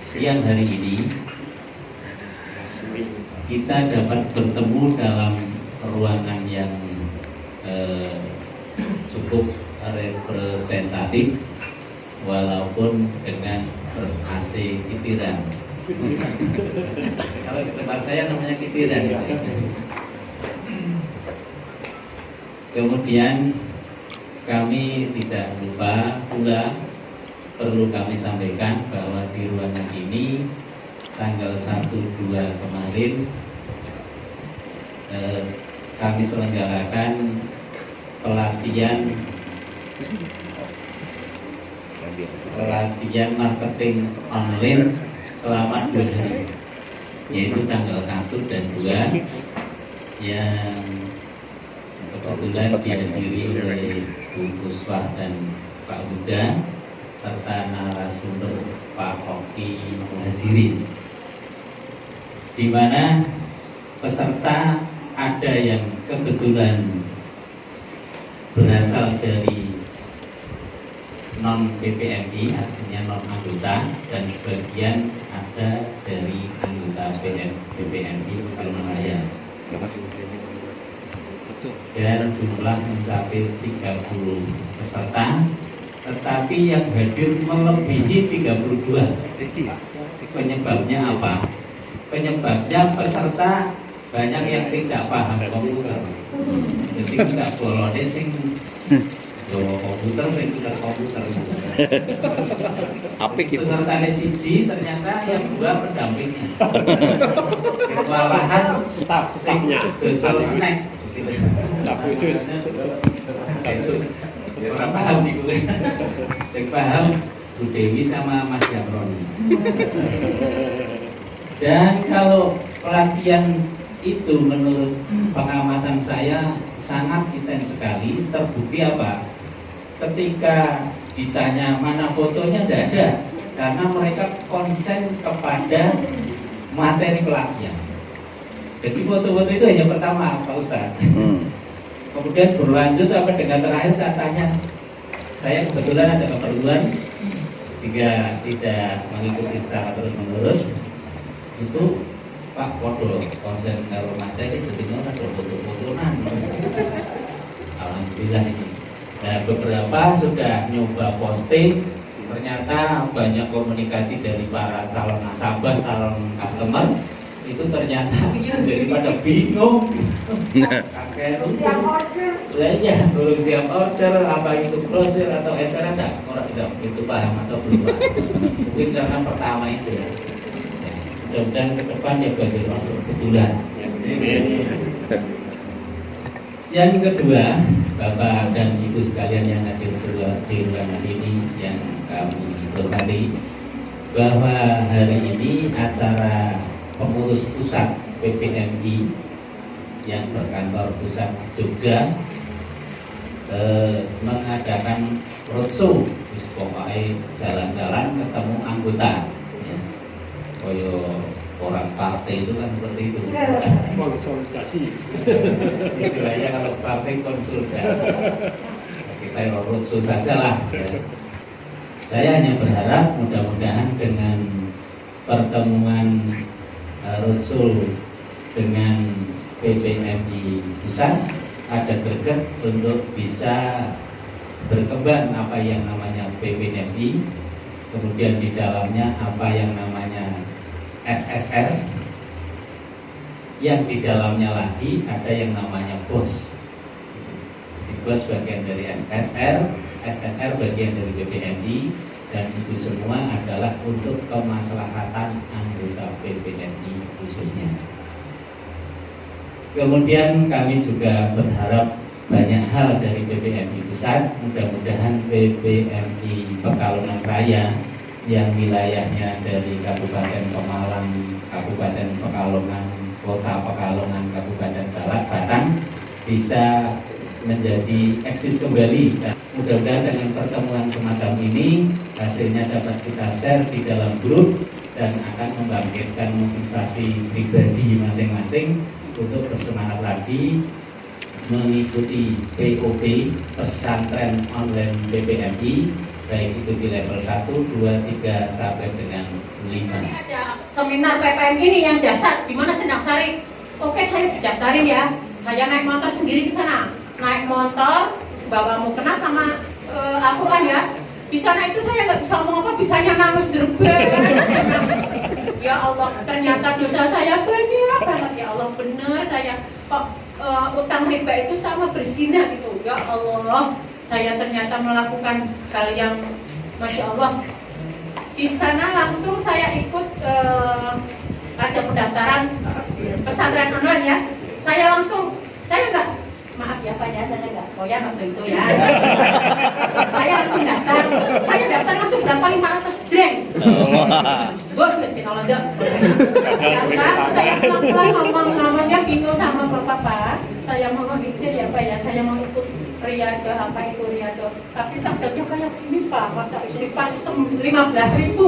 siang hari ini kita dapat bertemu dalam ruangan yang cukup representatif walaupun dengan ber-AC kitiran. Kalau di tempat saya namanya kitiran. Kemudian kami tidak lupa pula perlu kami sampaikan bahwa di ruangan ini tanggal 1-2 kemarin kami selenggarakan pelatihan marketing online selama 2 hari, yaitu tanggal 1 dan 2 yang kebetulan dihadiri oleh Bu Puswah dan Pak Huda serta narasumber Pak Oki Muhajirin, di mana peserta ada yang kebetulan berasal dari non PPMI, artinya non anggota, dan sebagian ada dari anggota PPMI Pekalongan Raya. Dan jumlah mencapai 30 peserta, tetapi yang hadir melebihi 32. Penyebabnya apa? Penyebabnya peserta banyak yang tidak paham komputer. Jadi bisa bolone sing komputer sing tidak komputer. Peserta siji ternyata yang 2 pendampingnya. Kewalahan stafnya dodol snack. Staf khusus. Orang paham di gue. Saya paham Bu Dewi sama Mas Jamroni. Dan kalau pelatihan itu menurut pengamatan saya sangat intens sekali. Terbukti apa? Ketika ditanya mana fotonya, tidak ada, karena mereka konsen kepada materi pelatihan. Jadi foto-foto itu hanya pertama, Pak Ustadz. Kemudian berlanjut sampai dengan terakhir katanya, saya kebetulan ada keperluan sehingga tidak mengikuti secara terus-menerus. Itu Pak Podo konsen kalau materi ketika ada foto-fotoan. Alhamdulillah ini. Nah, beberapa sudah nyoba posting, ternyata banyak komunikasi dari para calon nasabah, calon customer. Itu ternyata daripada bingung. Kakek siap order. Ya, belum siap order, apa itu brosur atau eceran, orang tidak begitu paham atau belum paham. Mungkin karena pertama itu ya. Mudah-mudahan ke depan ya bagi kebetulan. Yang kedua, Bapak dan Ibu sekalian yang hadir di ruangan ini yang kami hormati, bahwa hari ini acara pengurus pusat PPMI yang berkantor pusat di Jogja mengadakan roadshow, pokoknya jalan-jalan ketemu anggota. Koyo orang partai itu kan seperti itu. Konsolidasi. Istilahnya kalau partai konsolidasi. Kita roadshow saja lah. Saya hanya berharap mudah-mudahan dengan pertemuan roadshow dengan PPMI pusat ada greget untuk bisa berkembang apa yang namanya PPMI, kemudian di dalamnya apa yang namanya SSR, yang di dalamnya lagi ada yang namanya BOS. BOS bagian dari SSR, SSR bagian dari PPMI, dan itu semua adalah untuk kemaslahatan anggota PPMI khususnya. Kemudian kami juga berharap banyak hal dari PPMI pusat. Mudah-mudahan PPMI Pekalongan Raya yang wilayahnya dari Kabupaten Pemalang, Kabupaten Pekalongan, Kota Pekalongan, Kabupaten Batang bisa menjadi eksis kembali. Mudah-mudahan dengan pertemuan semacam ini hasilnya dapat kita share di dalam grup dan akan membangkitkan motivasi pribadi masing-masing untuk bersemangat lagi mengikuti POP pesantren online PPMI baik itu di level 1, 2, 3 sampai dengan 5. Ada seminar PPM ini yang dasar di mana Sendang Sari. Oke, saya daftarin ya. Saya naik motor sendiri ke sana. Naik motor, bawa mukena sama Al-Quran ya. Di sana itu saya nggak bisa ngomong apa, bisanya nangis derbel. Ya Allah, ternyata dosa saya banyak banget. Ya Allah, bener saya kok utang riba itu sama berzina gitu. Ya Allah, saya ternyata melakukan hal yang Masya Allah. Di sana langsung saya ikut ada pendaftaran pesantren online ya. Saya nggak, maaf ya Pak ya, saya nggak koyan waktu itu ya. Saya langsung daftar, langsung berapa 500 jreng. Gue kecil kalau enggak. Saya pelan-pelan ngomong namanya bingung sama Bapak. Saya mau izin ya Pak ya, saya mau ikut Riyado, apa itu Riyado. Tapi takdirnya kayak gini Pak, macam istri pas 15.000.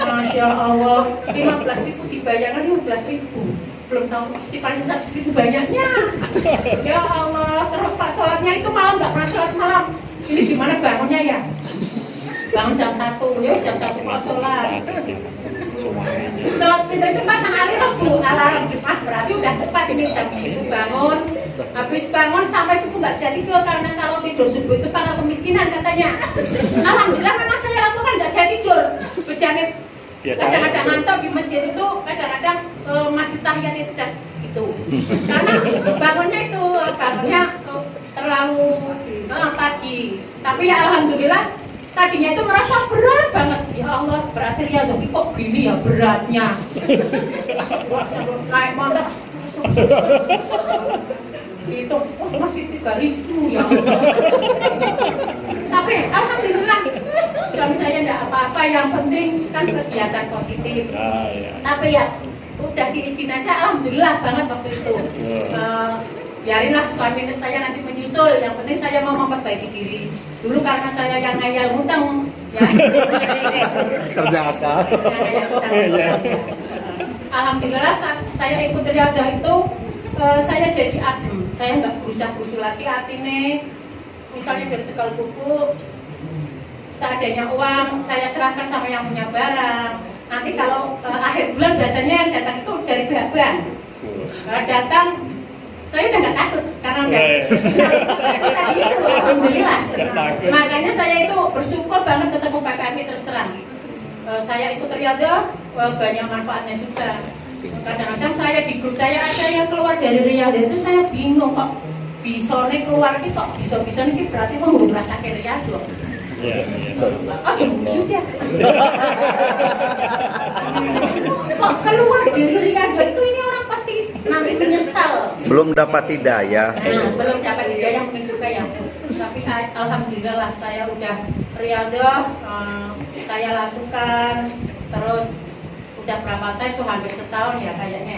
Masya Allah, 15.000 dibayarkan 15.000. Belum tahu istighfar segitu banyaknya. Ya Allah, terus Pak sholatnya itu malam nggak pernah sholat malam. Ini gimana bangunnya ya? Bangun jam 1, ya jam 1 mau sholat. Sholat pintu itu pasang alarm. Berarti udah tepat ini jam segitu bangun. Habis bangun sampai subuh nggak bisa tidur karena kalau tidur subuh itu pangkal kemiskinan katanya. Alhamdulillah memang saya lakukan nggak saya tidur. Berjalan kadang-kadang ngantuk di masjid itu, kadang-kadang masih tahiyat itu dan itu. Karena bangunnya terlalu pagi. Tapi ya alhamdulillah tadinya itu merasa berat banget. Ya Allah, berarti ya tapi kok gini ya beratnya. Naik motor itu masih 3.000 ya. Tapi alhamdulillah suami saya enggak apa-apa, yang penting kan kegiatan positif. Tapi ya udah diizin aja, alhamdulillah banget waktu itu. Biarinlah suami saya nanti menyusul, yang penting saya mau memperbaiki diri. Dulu karena saya yang ngayal ngutang ya. Kerja akal. Alhamdulillah saya ikut Riyado itu saya jadi adem. Saya nggak berusaha lagi atine. Misalnya dari Tegal Buku, seadanya uang saya serahkan sama yang punya barang. Nanti kalau akhir bulan biasanya yang datang itu dari pihak bank. Datang, saya udah nggak takut karena udah tadi itu alhamdulillah. Makanya saya itu bersyukur banget ketemu PPM terus terang. Saya ikut Riyado, banyak manfaatnya juga. Kadang-kadang saya di grup saya ada yang keluar dari Riyado itu saya bingung kok bisa nih keluar ini kok bisa nih berarti mau merasa kayak Riyado. Oh juga. Kok keluar dari Riyado itu ini orang pasti nanti menyesal. Belum dapat hidayah. Belum dapat hidayah mungkin juga ya. Tapi alhamdulillah saya udah Riyado, saya lakukan terus udah berapa tahun itu hampir setahun ya kayaknya.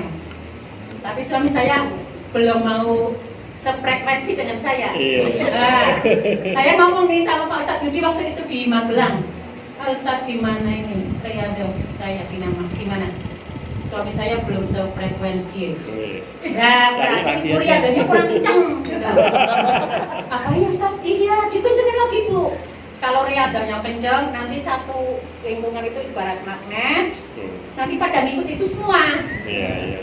Tapi suami saya belum mau sefrekuensi dengan saya. Saya ngomong nih sama Pak Ustadz Yudi waktu itu di Magelang. Pak Ustadz gimana ini Riyado saya di mana? Suami saya belum sefrekuensi. Ya berarti Riyadonya kurang kenceng. Apa ya Ustadz? Iya, dikencengin lagi Bu. Kalau Riyadonya kenceng, nanti satu lingkungan itu ibarat magnet. Nanti pada ngikut itu semua.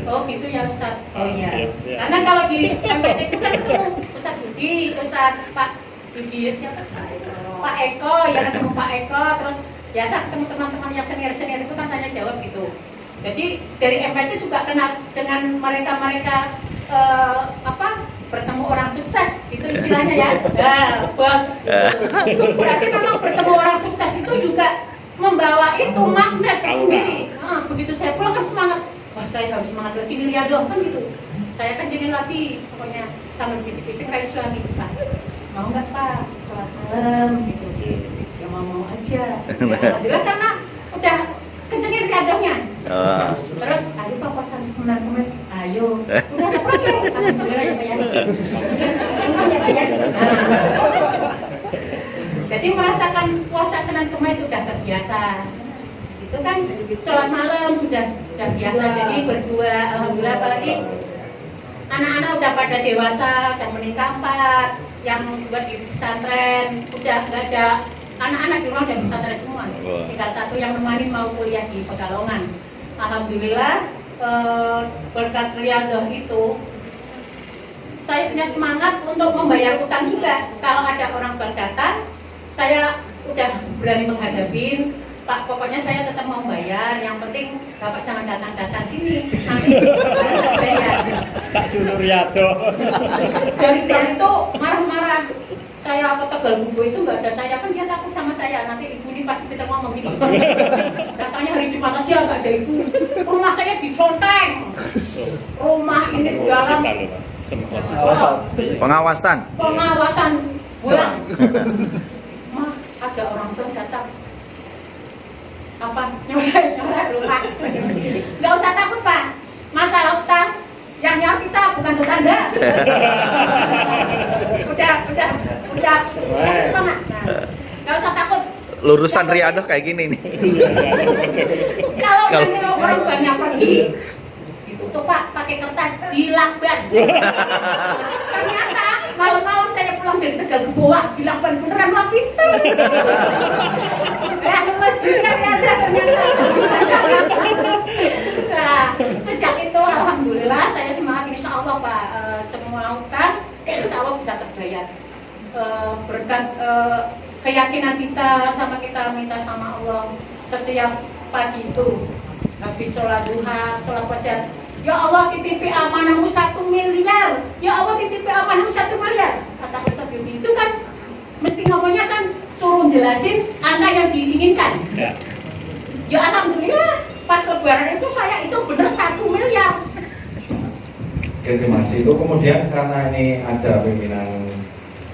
Oh gitu ya Ustadz. Oh iya. Karena kalau di MPC itu kan ketemu Ustadz Budi, Ustadz Pak Budi siapa? Pak Eko, ya ketemu Pak Eko, terus biasa ketemu teman-teman yang senior itu kan tanya jawab gitu. Jadi dari MPC juga kenal dengan mereka bertemu orang sukses itu istilahnya ya. Bos. Berarti memang bertemu orang sukses itu juga membawa itu magnet tersendiri. Begitu saya pulang kan semangat. Wah saya harus semangat lagi di Riyado kan gitu. Saya kan jadi lagi pokoknya sambil bisik-bisik kayak suami Pak. Mau nggak Pak sholat malam gitu? Ya mau aja. Alhamdulillah karena udah kencengin Riyadonya. Terus ayo Pak puasa di Senin Kamis. Ayo. Udah nggak problem. Alhamdulillah ya Pak ya. Jadi merasakan puasa Senin Kamis sudah terbiasa. Itu kan sholat malam sudah biasa. Jadi berdua alhamdulillah, apalagi anak-anak udah pada dewasa, udah menikah 4, yang buat di pesantren udah nggak ada Anak-anak di rumah udah bisa tes semua. Tinggal satu yang nemani mau kuliah di Pekalongan. Alhamdulillah berkat riadah itu saya punya semangat untuk membayar utang juga. Kalau ada orang berkata, saya udah berani menghadapin. Pak, pokoknya saya tetap mau bayar. Yang penting Bapak jangan datang-datang sini. Nanti bayar. Tak suruh Riado. Dari dia itu marah-marah. Saya apa Tegal Bubu itu nggak ada saya, kan dia takut sama saya. Nanti ibu ini pasti kita ngomong gini. Datangnya hari Jumat aja nggak ada ibu. Rumah saya di Conteng. Rumah ini di dalam Pengawasan. pengawasan bulan. Mah, ada orang tua datang. Apa nyorak rumah? Nggak usah takut Pak. Masalah utang yang nyawa kita bukan tetangga. udah masih semangat. Nah, nggak usah takut. Lurusan Riado kayak gini nih. Kalau nanti orang banyak pergi, ditutup Pak pakai kertas dilakban. Ternyata malam-malam saya pulang dari Tegal ke bawah dilakban beneran Pak pinter. Masjidnya ada ternyata. Nah, sejak itu alhamdulillah saya semangat insya Allah Pak, semua utang insya Allah bisa terbayar. Berkat keyakinan kita minta sama Allah setiap pagi itu habis sholat duha, sholat fajar. Ya Allah titipi amanahmu 1 miliar. Ya Allah titipi amanahmu 1 miliar. Kata Ustaz Yudi itu kan mesti ngomongnya kan suruh jelasin angka yang diinginkan. Ya alhamdulillah pas lebaran itu saya itu benar 1 miliar. Oke, terima kasih. Itu kemudian karena ini ada pimpinan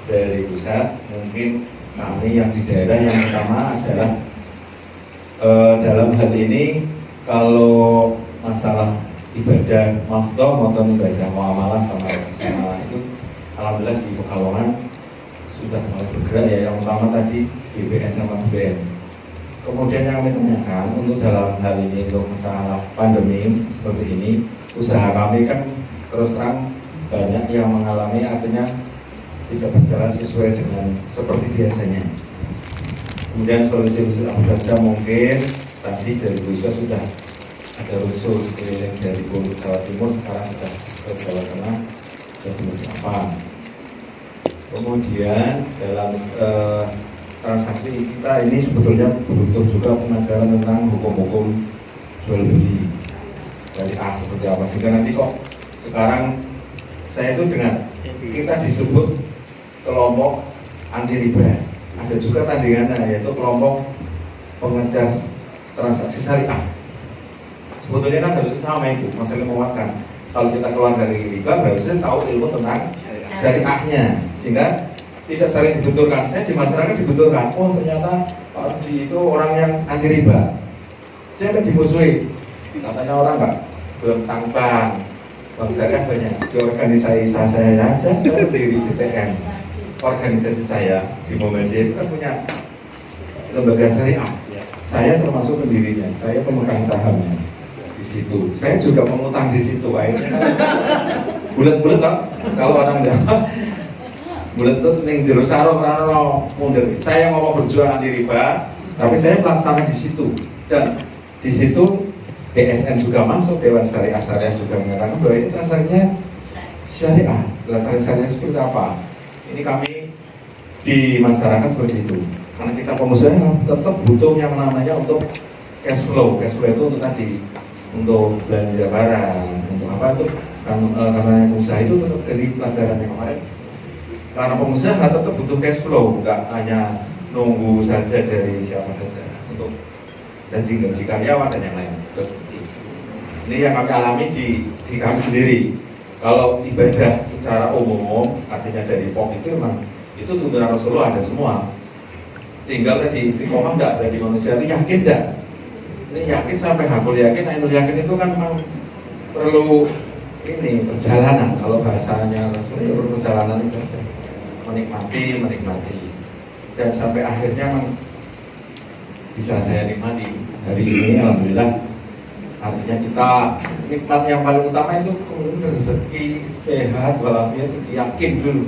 dari pusat, mungkin kami yang di daerah yang pertama adalah dalam hal ini kalau masalah ibadah mautun ibadah muamalah sama itu alhamdulillah di Pekalongan sudah mulai bergerak ya. Yang utama tadi BPN sama BBM. Kemudian yang kami tanyakan untuk dalam hal ini untuk masalah pandemi seperti ini, usaha kami kan terus terang banyak yang mengalami artinya tidak berjalan sesuai dengan seperti biasanya. Kemudian solusi apa saja mungkin tadi dari Busa sudah ada rusuh sekeliling dari Jawa Timur, sekarang sudah ke Jawa Tengah dan semestinya apa. Kemudian dalam transaksi kita ini sebetulnya butuh juga pengajaran tentang hukum-hukum jual beli dari seperti apa, sehingga nanti kok sekarang saya itu dengan kita disebut kelompok anti riba, ada juga tandingannya yaitu kelompok pengejar transaksi syariah. Sebetulnya kan harusnya sama itu, masalah menguatkan. Kalau kita keluar dari riba harusnya tahu ilmu tentang syariahnya, sehingga tidak saling dibenturkan. Saya di masyarakat dibenturkan. Oh ternyata Pak Rudi itu orang yang anti riba. Saya kan dimusuhi. Katanya orang nggak belum tangkap. Bang syariah banyak. Di organisasi saya aja, saya berdiri BPN. Organisasi saya di Muhammadiyah itu kan punya lembaga syariah. Saya termasuk pendirinya. Saya pemegang sahamnya di situ. Saya juga pengutang di situ. Akhirnya kan bulat-bulat toh. Kalau orang Jawa bulat-bulat ning jero sarung ora mundur. Saya ngomong berjuang anti riba, tapi saya pelaksana di situ. Dan di situ DSN juga masuk, Dewan Syariah juga mengatakan bahwa ini transaksinya syariah. Transaksi syariah seperti apa? Ini kami di masyarakat seperti itu. Karena kita pengusaha tetap butuh yang namanya untuk cash flow. Cash flow itu untuk tadi, untuk belanja barang, untuk apa itu? Karena yang pengusaha itu tetap dari pelajaran yang kemarin. Karena pengusaha tetap butuh cash flow, nggak hanya nunggu saja dari siapa saja untuk gaji karyawan dan yang lain. Ini yang kami alami di kami sendiri. Kalau ibadah secara umum, artinya dari POK itu memang itu tuntunan Rasulullah ada semua. Tinggal tadi istiqomah enggak dari manusia itu yakin enggak? Ini yakin sampai hakul yakin, ainul yakin itu kan memang perlu ini perjalanan. Kalau bahasanya Rasulullah perlu perjalanan itu menikmati dan sampai akhirnya memang bisa saya nikmati hari ini. Alhamdulillah, artinya kita nikmat yang paling utama itu kemudian rezeki, sehat, walafiat, yakin dulu.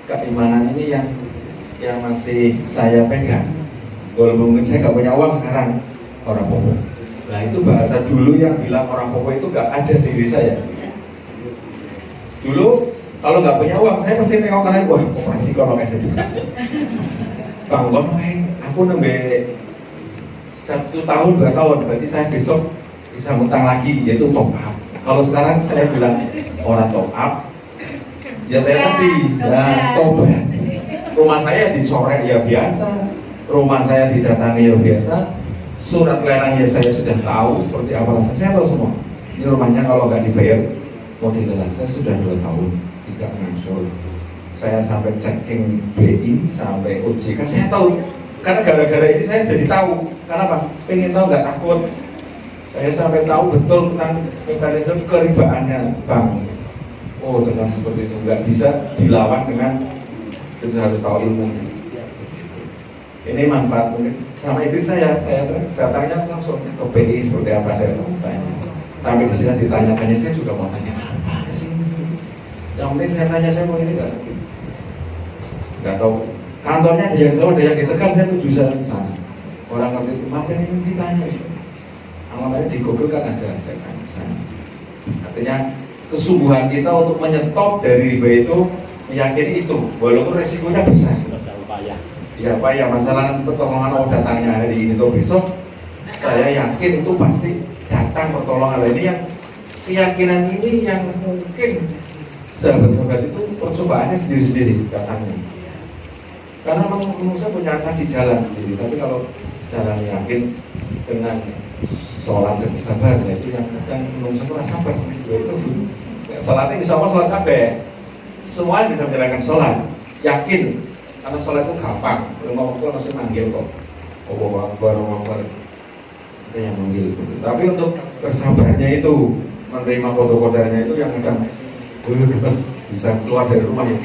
Keimanan ini yang masih saya pegang. Walaupun mungkin saya nggak punya uang sekarang, orang popo. Nah itu bahasa dulu yang bilang orang popo itu nggak ada di diri saya. Dulu kalau nggak punya uang, saya pasti tengok kalian, wah operasi kono kayak gitu. Bang kono aku nambah 1 tahun 2 tahun, berarti saya besok bisa ngutang lagi, yaitu top up. Kalau sekarang saya bilang orang top up, ya tadi, ya tobat. Rumah saya dicorek ya biasa, rumah saya didatangi ya biasa, surat lelangnya saya sudah tahu seperti apa rasanya, saya tahu semua. Ini rumahnya kalau nggak dibayar mau dilelang, saya sudah 2 tahun tidak ngangsur. Saya sampai checking BI, sampai OJK, saya tahu. Karena gara-gara ini saya jadi tahu. Kenapa? Pengen tahu nggak takut. Saya sampai tahu betul tentang mekanisme keribaannya bank. Oh, dengan seperti itu nggak bisa dilawan dengan itu, harus tahu ilmunya. Ini manfaat mungkin sama istri saya datangnya langsung ke BI seperti apa saya tanya. Sampai di sini ditanya-tanya, saya juga mau tanya apa sih. Yang penting saya tanya, saya mau ini nggak tahu. Kantornya ada yang Jawa, ada yang di Tegal, saya tuju ke sana. Orang ngerti itu, materi ini ditanya. Alamatnya di Google kan ada, saya kan ke sana. Artinya kesungguhan kita untuk menyetop dari riba itu, meyakini itu, walaupun resikonya besar. Ya Pak, ya masalah pertolongan Allah datangnya hari ini atau besok, saya yakin itu pasti datang pertolongan. Ini yang keyakinan ini yang mungkin sahabat-sahabat itu percobaannya sendiri-sendiri datangnya. Karena manusia punya tadi jalan sendiri, tapi kalau jalan yakin dengan sholat dan sabar, nah itu yang kadang manusia kurang sabar sendiri. Itu sholatnya insya Allah sholat kabeh, semua bisa menjalankan sholat, yakin. Karena sholat itu gampang, belum waktu masih manggil kok. Allahu Akbar, itu yang manggil. Tapi untuk bersabarnya itu, menerima kodok-kodoknya itu yang akan bisa keluar dari rumah ya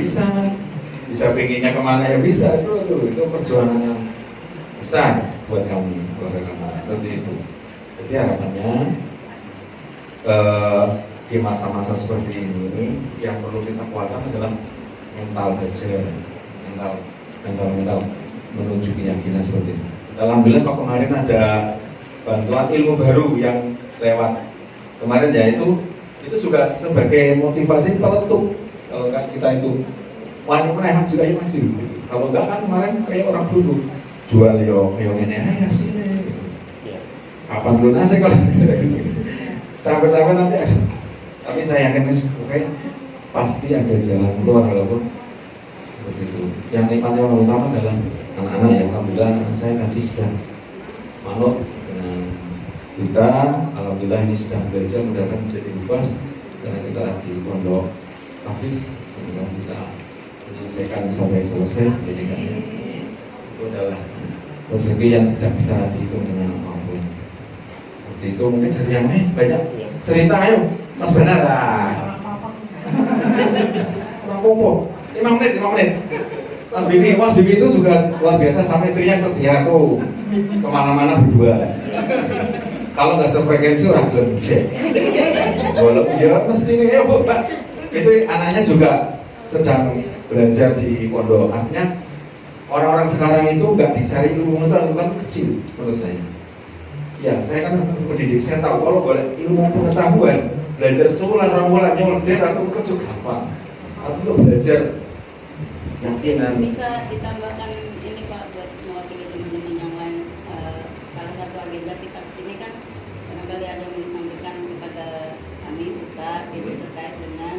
bisa pengennya kemana ya bisa. Itu perjuangan yang besar buat kami, seperti itu. Jadi harapannya di masa-masa seperti ini yang perlu kita kuatkan adalah mental belajar, mental menuju keyakinan seperti itu. Alhamdulillah Pak, kemarin ada bantuan ilmu baru yang lewat kemarin, ya itu juga sebagai motivasi peletuk. Kalau kita itu wanita maju ayo maju. Kalau enggak kan kemarin kayak orang dulu jual yo kayak ini aja sini. Kapan lunasnya kalau sampai nanti ada. Tapi saya yakin oke, pasti ada jalan keluar walaupun seperti itu. Yang nikmatnya yang utama adalah anak-anak yang alhamdulillah anak saya tadi sudah manut dengan kita. Alhamdulillah ini sudah belajar mudah-mudahan menjadi hufaz karena kita di pondok Hafiz, mudah bisa menyelesaikan sampai selesai pendidikannya. Itu adalah rezeki yang tidak bisa dihitung dengan apapun. Seperti itu. Mungkin dari yang lain banyak cerita, ayo Mas Benar lah. Popo 5 menit. Mas Bibi itu juga luar biasa, sama istrinya setia tuh kemana-mana berdua. Kalau nggak sefrekuensi orang belum bisa. Walaupun ya mesti ini ya Bu Pak. Itu anaknya juga sedang belajar di pondok. Artinya orang-orang sekarang itu nggak dicari ilmu pengetahuan kecil menurut saya. Ya saya kan pendidik, saya tahu kalau boleh ilmu pengetahuan belajar sebulan ramalan yang lebih atau kerja gampang. Atau belajar yakinan. Bisa ditambahkan ini Pak buat mewakili teman-teman yang lain. Salah satu agenda kita kesini kan barangkali ada yang disampaikan kepada kami pusat itu terkait dengan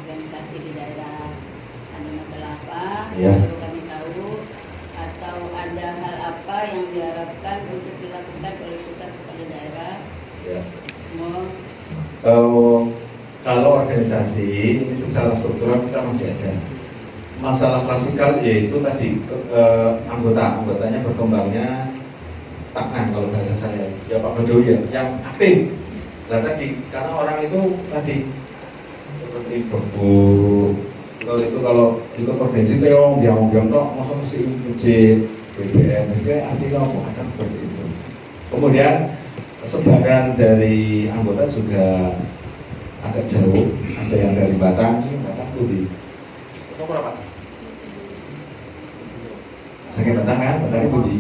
organisasi di daerah, ada masalah apa yang perlu kami tahu atau ada hal apa yang diharapkan untuk dilakukan oleh pusat kepada daerah. Kalau organisasi ini secara struktural kita masih ada. Masalah klasikal yaitu tadi anggotanya berkembangnya stagnan kalau bahasa saya. Ya Pak Bedo ya, yang aktif. Nah tadi karena orang itu tadi seperti berburu. Kalau ikut organisasi keong biang tok, masuk mesti ikut BBM, artinya akan seperti itu. Kemudian sebagian dari anggota juga agak jauh, ada yang dari Batang tuh di berapa? Sakit batang kan? Batangnya budi.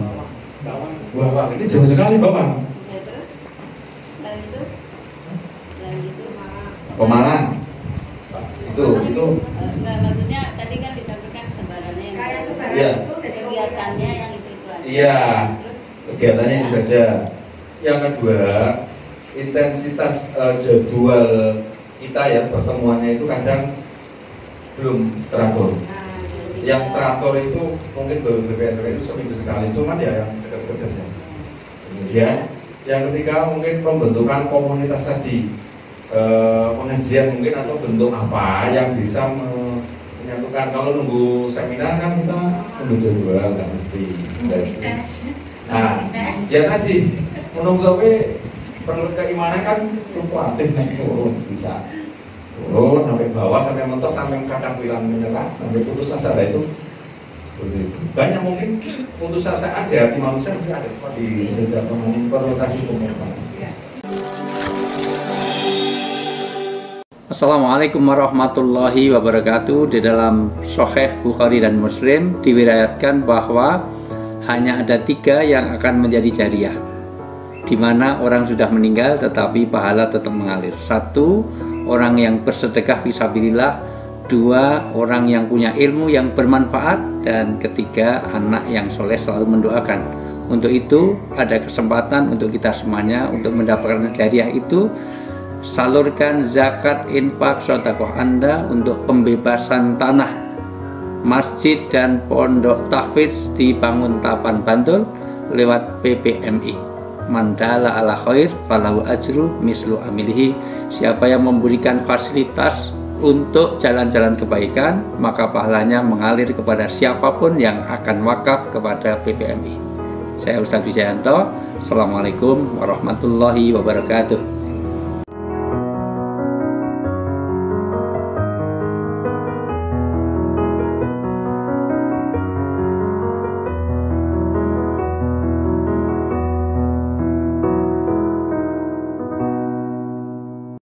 Wah, ini jauh sekali bawang. Ya, terus dan itu Pemalang. Itu. Enggak, maksudnya tadi kan disampaikan sebarannya yang Kayak sebaran Iya. itu jadi kegiatannya yang itu aja. Iya. Terus Kegiatannya itu saja. Yang kedua, intensitas jadwal kita ya pertemuannya itu kadang belum teratur. Yang teratur itu mungkin baru BPN itu seminggu sekali, cuman ya yang dekat-dekat saja. Kemudian yang ketiga mungkin pembentukan komunitas tadi, pengajian mungkin atau bentuk apa yang bisa menyatukan. Kalau nunggu seminar kan kita nunggu jadwal nggak mesti. Nah, ya tadi menunggu perlu keimanan kan fluktuatif naik turun, bisa turun sampai bawah, sampai mentok, sampai kadang bilang menyerah, sampai putus asa. Itu seperti itu. Banyak mungkin putus asa ada di manusia, mungkin ada seperti sehingga perlu tadi komentar. Assalamualaikum warahmatullahi wabarakatuh. Di dalam Sahih Bukhari dan Muslim diriwayatkan bahwa hanya ada 3 yang akan menjadi jariah, di mana orang sudah meninggal tetapi pahala tetap mengalir. 1, orang yang bersedekah fisabilillah. 2, orang yang punya ilmu yang bermanfaat. Dan 3, anak yang soleh selalu mendoakan. Untuk itu ada kesempatan untuk kita semuanya untuk mendapatkan jariah itu. Salurkan zakat, infak, sedekah Anda untuk pembebasan tanah masjid dan pondok tahfidz di Banguntapan Bantul lewat PPMI. Mandala ala khair falahu ajru mislu amilihi. Siapa yang memberikan fasilitas untuk jalan-jalan kebaikan, maka pahalanya mengalir kepada siapapun yang akan wakaf kepada PPMI. Saya Ustadz Wijayanto. Assalamualaikum warahmatullahi wabarakatuh.